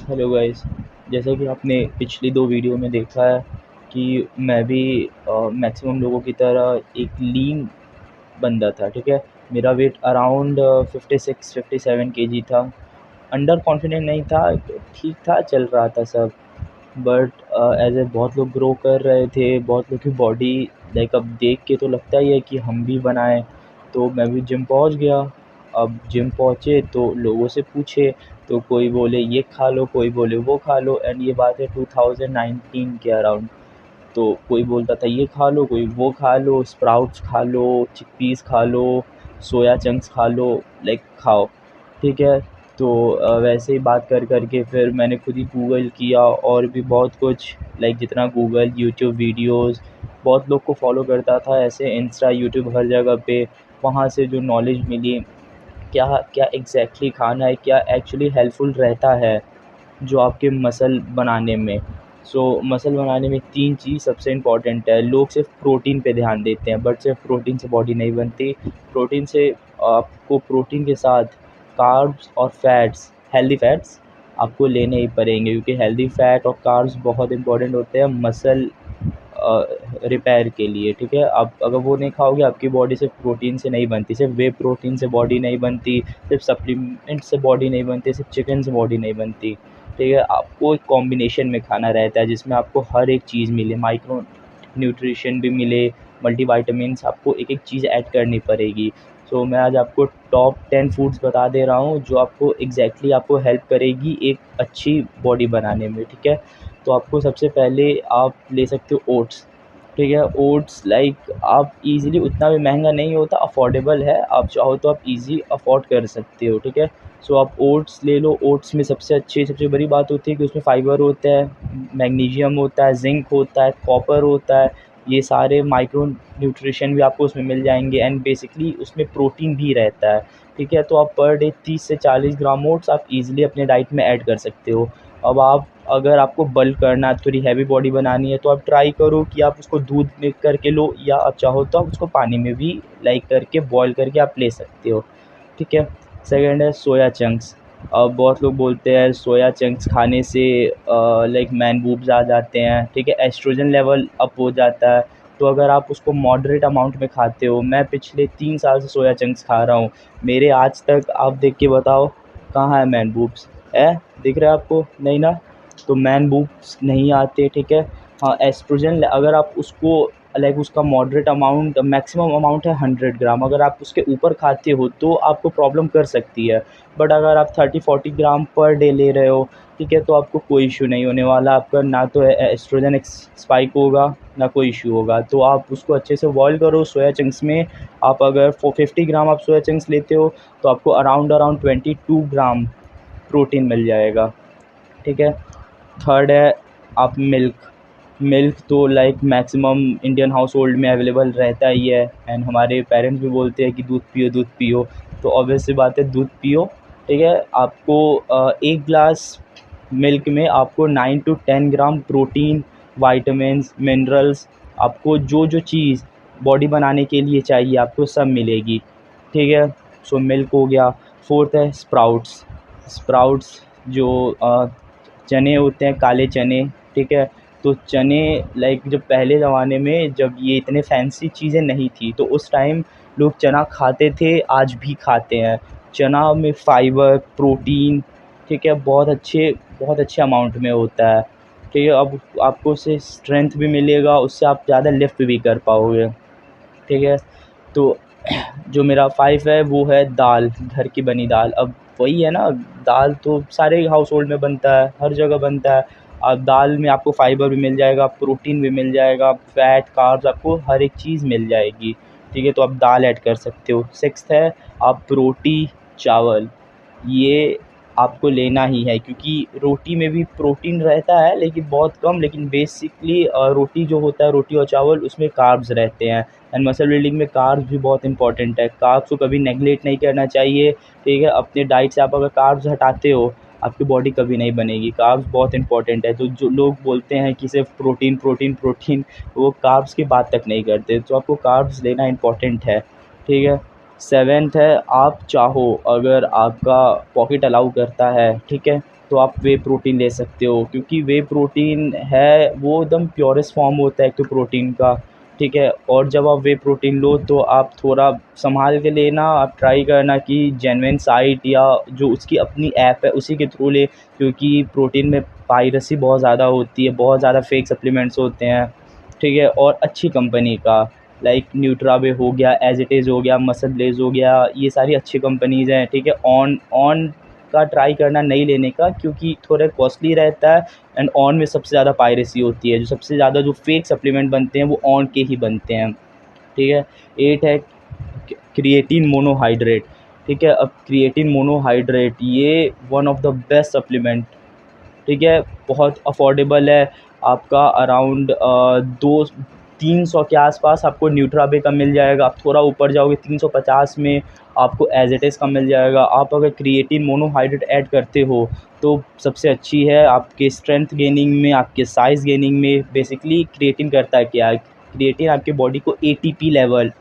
Hello guys. जैसा कि आपने पिछली 2 वीडियो में देखा है कि मैं भी मैक्सिमम लोगों की तरह एक लीन बंदा था, ठीक है? मेरा वेट अराउंड 56-57 केजी था। अंडर कॉन्फिडेंट नहीं था, ठीक था, चल रहा था सब। बट एज़ बहुत लोग ग्रो कर रहे थे, बहुत लोग की बॉडी लाइक अब देख के तो लगता ही है कि हम भी बनाएँ। तो मैं भी जिम पहुँच गया। अब जिम पहुँचे तो लोगों से पूछे, तो कोई बोले ये खा लो, कोई बोले वो खा लो, एंड ये बात है 2019 के अराउंड। तो कोई बोलता था ये खा लो, कोई वो खा लो, स्प्राउट्स खा लो, चिकपीस खा लो, सोया चंक्स खा लो, लाइक खाओ, ठीक है? तो वैसे ही बात कर के फिर मैंने खुद ही गूगल किया और भी बहुत कुछ, लाइक जितना गूगल, यूट्यूब वीडियोज़, बहुत लोग को फॉलो करता था ऐसे, इंस्टा, यूट्यूब, हर जगह पे। वहाँ से जो नॉलेज मिली, क्या क्या एग्जैक्टली खाना है, क्या एक्चुअली हेल्पफुल रहता है जो आपके मसल बनाने में। मसल बनाने में 3 चीज़ सबसे इम्पॉर्टेंट है। लोग सिर्फ प्रोटीन पे ध्यान देते हैं, बट सिर्फ प्रोटीन से बॉडी नहीं बनती। प्रोटीन से आपको प्रोटीन के साथ कार्ब्स और फैट्स, हेल्दी फैट्स आपको लेने ही पड़ेंगे, क्योंकि हेल्दी फैट और कार्ब्स बहुत इंपॉर्टेंट होते हैं मसल रिपेयर के लिए, ठीक है? आप अगर वो नहीं खाओगे, आपकी बॉडी सिर्फ प्रोटीन से नहीं बनती, सिर्फ वे प्रोटीन से बॉडी नहीं बनती, सिर्फ सप्लीमेंट से बॉडी नहीं बनती, सिर्फ चिकन से बॉडी नहीं बनती, ठीक है? आपको एक कॉम्बिनेशन में खाना रहता है जिसमें आपको हर एक चीज़ मिले, माइक्रो न्यूट्रिशन भी मिले, मल्टीविटामिन्स, आपको एक-एक चीज़ ऐड करनी पड़ेगी। मैं आज आपको टॉप 10 फूड्स बता दे रहा हूँ जो आपको एग्ज़ैक्टली आपको हेल्प करेगी एक अच्छी बॉडी बनाने में, ठीक है? तो आपको सबसे पहले आप ले सकते हो ओट्स, ठीक है? ओट्स लाइक आप ईज़िली, उतना भी महँगा नहीं होता, अफोर्डेबल है, आप चाहो तो आप ईज़ी अफ़ोर्ड कर सकते हो, ठीक है? आप ओट्स ले लो। ओट्स में सबसे बड़ी बात होती है कि उसमें फ़ाइबर होता है, मैग्नीशियम होता है, ज़िंक होता है, कॉपर होता है, ये सारे माइक्रो न्यूट्रिशन भी आपको उसमें मिल जाएँगे, एंड बेसिकली उसमें प्रोटीन भी रहता है, ठीक है? तो आप पर डे 30 से 40 ग्राम ओट्स आप ईज़िली अपने डाइट में ऐड कर सकते हो। अब आप, अगर आपको बल्क करना है, थोड़ी हैवी बॉडी बनानी है, तो आप ट्राई करो कि आप उसको दूध में करके लो, या आप चाहो तो आप उसको पानी में भी लाइक करके बॉयल करके आप ले सकते हो, ठीक है? सेकंड है सोया चंक्स। अब बहुत लोग बोलते हैं सोया चंक्स खाने से लाइक मैन बूब्स आ जाते हैं, ठीक है? एस्ट्रोजन लेवल अप हो जाता है। तो अगर आप उसको मॉडरेट अमाउंट में खाते हो, मैं पिछले 3 साल से सोया चंक्स खा रहा हूँ, मेरे आज तक आप देख के बताओ कहाँ है मैन बूब्स? है? दिख रहा है आपको? नहीं ना? तो मैन बूब्स नहीं आते, ठीक है? हाँ, एस्ट्रोजन अगर आप उसको लाइक उसका मॉडरेट अमाउंट, मैक्सिमम अमाउंट है 100 ग्राम, अगर आप उसके ऊपर खाते हो तो आपको प्रॉब्लम कर सकती है। बट अगर आप 30-40 ग्राम पर डे ले रहे हो, ठीक है, तो आपको कोई इश्यू नहीं होने वाला। आपका ना तो एस्ट्रोजन स्पाइक होगा, ना कोई इश्यू होगा। तो आप उसको अच्छे से बॉयल करो सोया चंक्स में। आप अगर 50 ग्राम आप सोया चंक्स लेते हो, तो आपको अराउंड 22 ग्राम प्रोटीन मिल जाएगा, ठीक है? थर्ड है आप मिल्क। मिल्क तो like maximum Indian house hold में अवेलेबल रहता ही है, एंड हमारे पेरेंट्स भी बोलते हैं कि दूध पियो, दूध पियो। तो ऑब्वियस सी बात है, दूध पियो, ठीक है? आपको 1 ग्लास मिल्क में आपको 9 to 10 gram protein, vitamins, minerals, आपको जो चीज़ बॉडी बनाने के लिए चाहिए आपको सब मिलेगी, ठीक है? मिल्क हो गया। फोर्थ है स्प्राउट्स। स्प्राउट्स जो चने होते हैं, काले चने, ठीक है? तो चने लाइक जब पहले ज़माने में जब ये इतने फैंसी चीज़ें नहीं थी, तो उस टाइम लोग चना खाते थे, आज भी खाते हैं। चना में फ़ाइबर, प्रोटीन, ठीक है, बहुत अच्छे अमाउंट में होता है, ठीक है? अब आपको उससे स्ट्रेंथ भी मिलेगा, उससे आप ज़्यादा लिफ्ट भी कर पाओगे, ठीक है? तो जो मेरा 5 है वो है दाल, घर की बनी दाल। अब वही है ना, दाल तो सारे हाउस होल्ड में बनता है, हर जगह बनता है। अब दाल में आपको फ़ाइबर भी मिल जाएगा, प्रोटीन भी मिल जाएगा, फैट, कार्ब्स, आपको हर एक चीज़ मिल जाएगी, ठीक है? तो आप दाल ऐड कर सकते हो। सिक्स्थ है आप रोटी, चावल, ये आपको लेना ही है, क्योंकि रोटी में भी प्रोटीन रहता है लेकिन बहुत कम, लेकिन बेसिकली रोटी जो होता है, रोटी और चावल, उसमें कार्ब्स रहते हैं, एंड मसल बिल्डिंग में कार्ब्स भी बहुत इंपॉर्टेंट है। कार्ब्स को कभी नेगलेक्ट नहीं करना चाहिए, ठीक है? अपने डाइट से आप अगर कार्ब्स हटाते हो, आपकी बॉडी कभी नहीं बनेगी। कार्ब्स बहुत इंपॉर्टेंट है। तो जो लोग बोलते हैं कि सिर्फ प्रोटीन प्रोटीन प्रोटीन, वो कार्ब्स की बात तक नहीं करते। तो आपको कार्ब्स लेना इंपॉर्टेंट है, ठीक है? सेवेंथ है, आप चाहो, अगर आपका पॉकेट अलाउ करता है, ठीक है, तो आप वे प्रोटीन ले सकते हो, क्योंकि वे प्रोटीन है वो एकदम प्योरेस्ट फॉर्म होता है एक तो प्रोटीन का, ठीक है। और जब आप वे प्रोटीन लो तो आप थोड़ा संभाल के लेना, आप ट्राई करना कि जेन्युइन साइट या जो उसकी अपनी ऐप है उसी के थ्रू ले, क्योंकि प्रोटीन में पायरेसी बहुत ज़्यादा होती है, बहुत ज़्यादा फेक सप्लीमेंट्स होते हैं, ठीक है। और अच्छी कंपनी का, लाइक न्यूट्रावे हो गया, एज इट इज़ हो गया, मसल ब्लेज हो गया, ये सारी अच्छी कंपनीज़ हैं, ठीक है। ऑन ऑन का ट्राई करना नहीं लेने का, क्योंकि थोड़ा कॉस्टली रहता है। एंड ऑन में सबसे ज़्यादा पायरेसी होती है, जो सबसे ज़्यादा जो फेक सप्लीमेंट बनते हैं वो ऑन के ही बनते हैं, ठीक है। 8 है क्रिएटिन मोनोहाइड्रेट, ठीक है। अब क्रिएटिन मोनोहाइड्रेट ये one of the best supplement, ठीक है। बहुत अफोर्डेबल है, आपका अराउंड 200-300 के आसपास आपको न्यूट्राबे का मिल जाएगा। आप थोड़ा ऊपर जाओगे 350 में आपको एज़ेटेस का मिल जाएगा। आप अगर क्रिएटिन मोनोहाइड्रेट ऐड करते हो तो सबसे अच्छी है आपके स्ट्रेंथ गेनिंग में, आपके साइज़ गेनिंग में। बेसिकली क्रिएटिन करता है क्या है, क्रिएटिन आपकी बॉडी को एटीपी लेवल,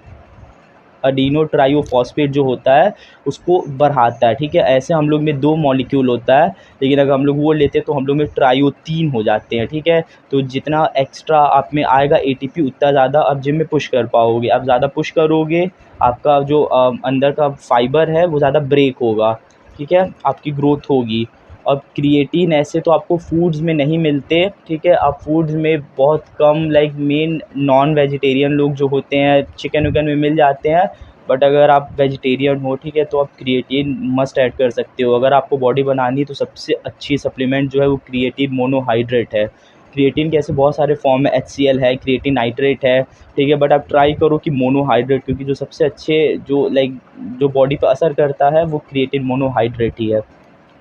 अडीनो ट्राइओफॉस्फेट जो होता है उसको बढ़ाता है, ठीक है। ऐसे हम लोग में 2 मॉलिक्यूल होता है, लेकिन अगर हम लोग वो लेते हैं तो हम लोग में ट्राइओ 3 हो जाते हैं, ठीक है। तो जितना एक्स्ट्रा आप में आएगा एटीपी, उतना ज़्यादा आप जिम में पुश कर पाओगे। आप ज़्यादा पुश करोगे, आपका जो अंदर का फाइबर है वो ज़्यादा ब्रेक होगा, ठीक है, आपकी ग्रोथ होगी। अब क्रिएटिन ऐसे तो आपको फूड्स में नहीं मिलते, ठीक है। आप फूड्स में बहुत कम, लाइक मेन नॉन वेजिटेरियन लोग जो होते हैं चिकन विकन में मिल जाते हैं, बट अगर आप वेजिटेरियन हो, ठीक है, तो आप क्रिएटिन मस्ट ऐड कर सकते हो। अगर आपको बॉडी बनानी है तो सबसे अच्छी सप्लीमेंट जो है वो क्रिएटिन मोनोहाइड्रेट है। क्रिएटिन के ऐसे बहुत सारे फॉर्म है, HCl है, क्रिएटिन नाइट्रेट है, ठीक है। बट आप ट्राई करो कि मोनोहाइड्रेट, क्योंकि जो सबसे अच्छे जो लाइक जो बॉडी पर असर करता है वो क्रिएटिन मोनोहाइड्रेट ही है,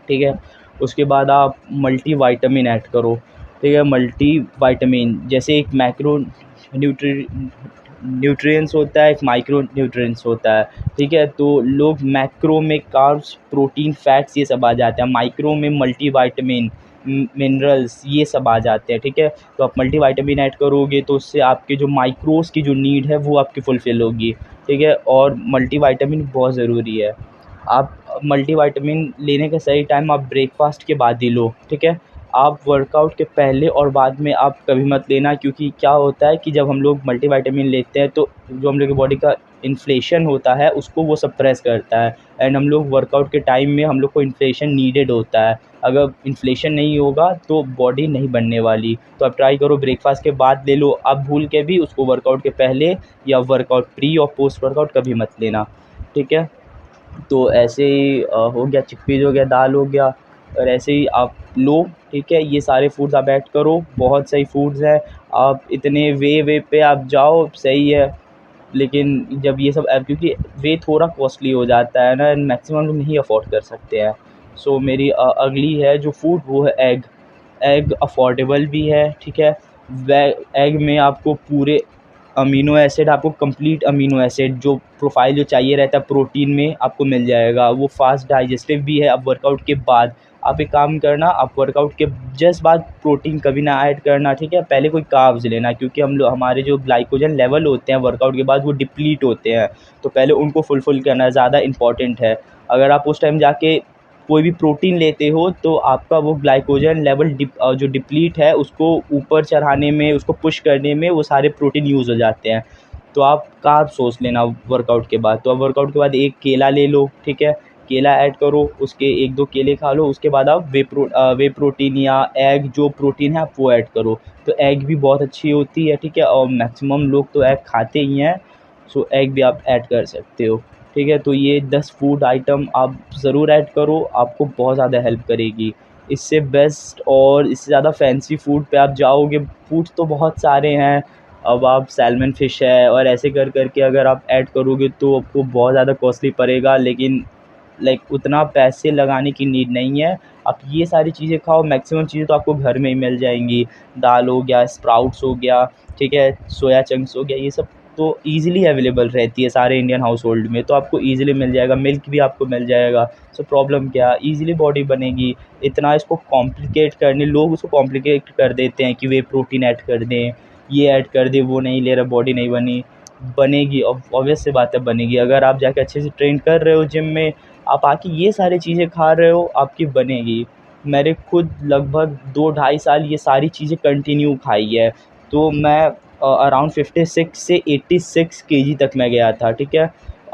ठीक है। उसके बाद आप मल्टीविटामिन ऐड करो, ठीक है। मल्टीविटामिन जैसे एक मैक्रो न्यूट्रिएंट्स होता है, एक माइक्रो न्यूट्रिएंट्स होता है, ठीक है। तो लोग मैक्रो में कार्ब्स, प्रोटीन, फैट्स ये सब आ जाते हैं, माइक्रो में मल्टीविटामिन, मिनरल्स ये सब आ जाते हैं, ठीक है। तो आप मल्टीविटामिन ऐड करोगे तो उससे आपके जो माइक्रोस की जो नीड है वो आपकी फुलफ़िल होगी, ठीक है। और मल्टीविटामिन बहुत ज़रूरी है। आप मल्टीविटामिन लेने का सही टाइम आप ब्रेकफ़ास्ट के बाद ही लो, ठीक है। आप वर्कआउट के पहले और बाद में आप कभी मत लेना, क्योंकि क्या होता है कि जब हम लोग मल्टीविटामिन लेते हैं तो जो हम लोग की बॉडी का इन्फ्लेशन होता है उसको वो सप्रेस करता है। एंड हम लोग वर्कआउट के टाइम में हम लोग को इन्फ्लेशन नीडेड होता है। अगर इन्फ्लेशन नहीं होगा तो बॉडी नहीं बनने वाली। तो आप ट्राई करो ब्रेकफ़ास्ट के बाद ले लो, आप भूल के भी उसको वर्कआउट के पहले या वर्कआउट प्री और पोस्ट वर्कआउट कभी मत लेना, ठीक है। तो ऐसे ही हो गया, चिकपीस हो गया, दाल हो गया, और ऐसे ही आप लो, ठीक है। ये सारे फूड्स आप ऐड करो, बहुत सही फूड्स हैं। आप इतने वे पे आप जाओ, सही है, लेकिन जब ये सब ऐप, क्योंकि वे थोड़ा कॉस्टली हो जाता है ना, मैक्सिमम लोग नहीं अफोर्ड कर सकते हैं। सो मेरी अगली है जो फूड वो है एग। एग अफोर्डेबल भी है, ठीक है। वे एग में आपको पूरे अमीनो एसिड, आपको कंप्लीट अमीनो एसिड जो प्रोफाइल जो चाहिए रहता है प्रोटीन में आपको मिल जाएगा। वो फास्ट डाइजेस्टिव भी है। अब वर्कआउट के बाद आप एक काम करना, आप वर्कआउट के जस्ट बाद प्रोटीन कभी ना ऐड करना, ठीक है। पहले कोई कार्ब्स लेना, क्योंकि हम लोग हमारे जो ग्लाइकोजन लेवल होते हैं वर्कआउट के बाद वो डिप्लीट होते हैं, तो पहले उनको फुलफ़िल करना ज़्यादा इंपॉर्टेंट है। अगर आप उस टाइम जाके कोई भी प्रोटीन लेते हो तो आपका वो ग्लाइकोजन लेवल जो डिप्लीट है उसको ऊपर चढ़ाने में, उसको पुश करने में वो सारे प्रोटीन यूज़ हो जाते हैं। तो आप कार्ब सोच लेना वर्कआउट के बाद। तो आप वर्कआउट के बाद एक केला ले लो, ठीक है। केला ऐड करो, उसके 1-2 केले खा लो, उसके बाद आप वे प्रोटीन या एग जो प्रोटीन है आप वो ऐड करो। तो एग भी बहुत अच्छी होती है, ठीक है, और मैक्सिमम लोग तो एग खाते ही हैं, सो एग भी आप ऐड कर सकते हो, ठीक है। तो ये 10 फूड आइटम आप ज़रूर ऐड करो, आपको बहुत ज़्यादा हेल्प करेगी। इससे बेस्ट और इससे ज़्यादा फैंसी फूड पे आप जाओगे, फूड तो बहुत सारे हैं। अब आप सैल्मन फ़िश है और ऐसे कर के अगर आप ऐड करोगे तो आपको बहुत ज़्यादा कॉस्टली पड़ेगा, लेकिन लाइक उतना पैसे लगाने की नीड नहीं है। आप ये सारी चीज़ें खाओ, मैक्सिमम चीज़ें तो आपको घर में ही मिल जाएँगी। दाल हो गया, स्प्राउट्स हो गया, ठीक है, सोया चंक्स हो गया, ये सब तो ईज़िली अवेलेबल रहती है सारे इंडियन हाउस होल्ड में, तो आपको ईज़िली मिल जाएगा। मिल्क भी आपको मिल जाएगा, सो प्रॉब्लम क्या, ईज़िली बॉडी बनेगी। इतना इसको कॉम्प्लिकेट करने, लोग उसको कॉम्प्लिकेट कर देते हैं कि वे प्रोटीन ऐड कर दें, ये ऐड कर दें, वो नहीं ले रहा, बॉडी नहीं बनी। बनेगी, ऑब्वियस सी बात है बनेगी। अगर आप जाके अच्छे से ट्रेन कर रहे हो जिम में, आप आके ये सारी चीज़ें खा रहे हो, आपकी बनेगी। मैंने खुद लगभग 2 ढाई साल ये सारी चीज़ें कंटिन्यू खाई है। तो मैं अराउंड 56 से 86 केजी तक मैं गया था, ठीक है।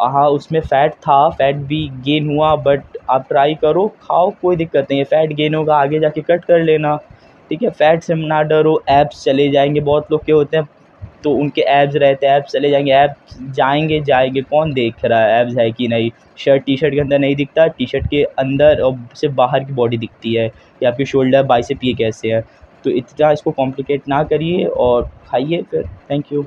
हाँ, उसमें फ़ैट था, फ़ैट भी गेन हुआ, बट आप ट्राई करो, खाओ, कोई दिक्कत नहीं है। फ़ैट गेन होगा, आगे जाके कट कर लेना, ठीक है। फ़ैट से ना डरो, एब्स चले जाएँगे। बहुत लोग क्या होते हैं, तो उनके एब्स रहते हैं, एब्स चले जाएँगे, एब्स जाएँगे, कौन देख रहा है एब्स है कि नहीं। शर्ट टी-शर्ट के अंदर नहीं दिखता, टी-शर्ट के अंदर और सिर्फ़ बाहर की बॉडी दिखती है, या आपके शोल्डर, बाइसेप ये कैसे है। तो इतना इसको कॉम्प्लिकेट ना करिए और खाइए फिर। Thank you.